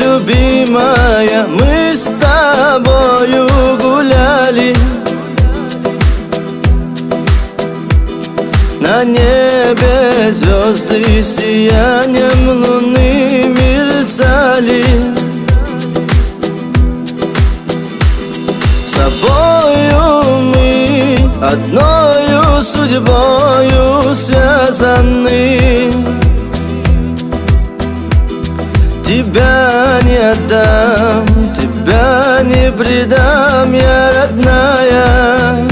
любимая, мы с тобою гуляли. На небе звезды сиянием луны мерцали. С тобою мы одною судьбою связаны. Тебя не отдам, тебя не предам, я родная.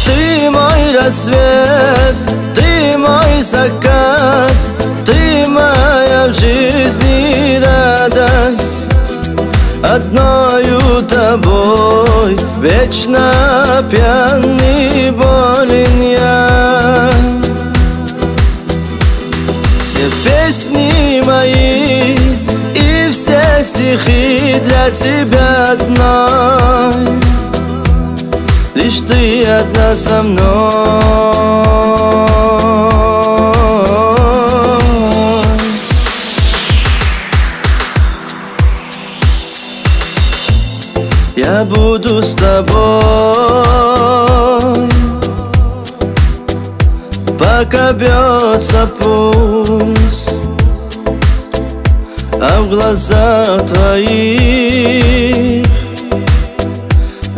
Ты мой рассвет, ты мой закат, ты моя в жизни радость. Одною тобой вечно пьяный болен я. Все песни мои и все стихи для тебя одной. Лишь ты одна со мной. Я буду с тобой, пока бьется пульс, а в глазах твоих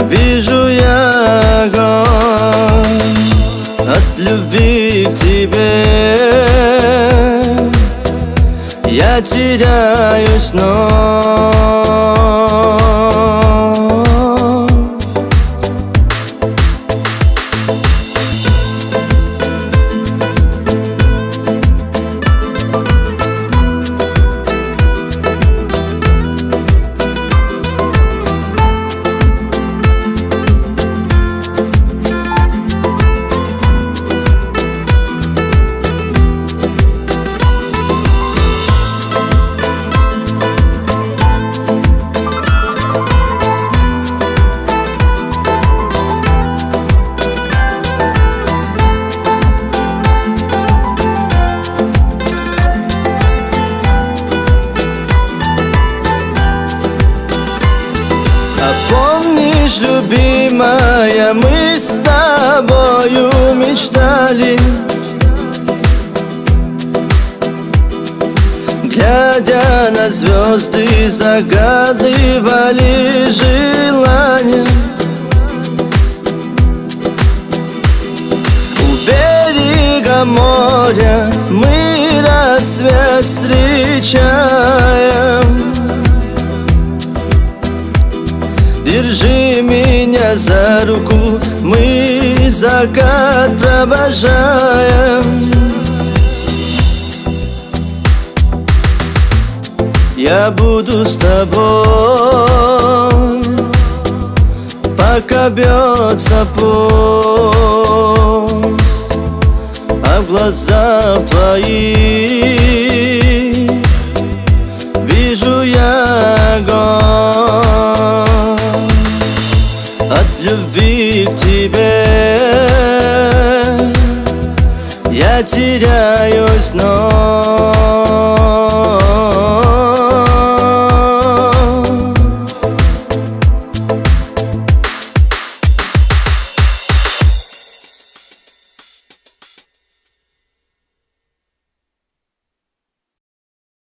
вижу я огонь. От любви к тебе я теряюсь вновь. Помнишь, любимая, мы с тобою мечтали, глядя на звезды, загадывали желания. У берега моря мы рассвет встречаем. Держи меня за руку, мы закат провожаем. Я буду с тобой, пока бьется пульс, а в глазах твоих вижу я огонь. От любви к тебе я теряюсь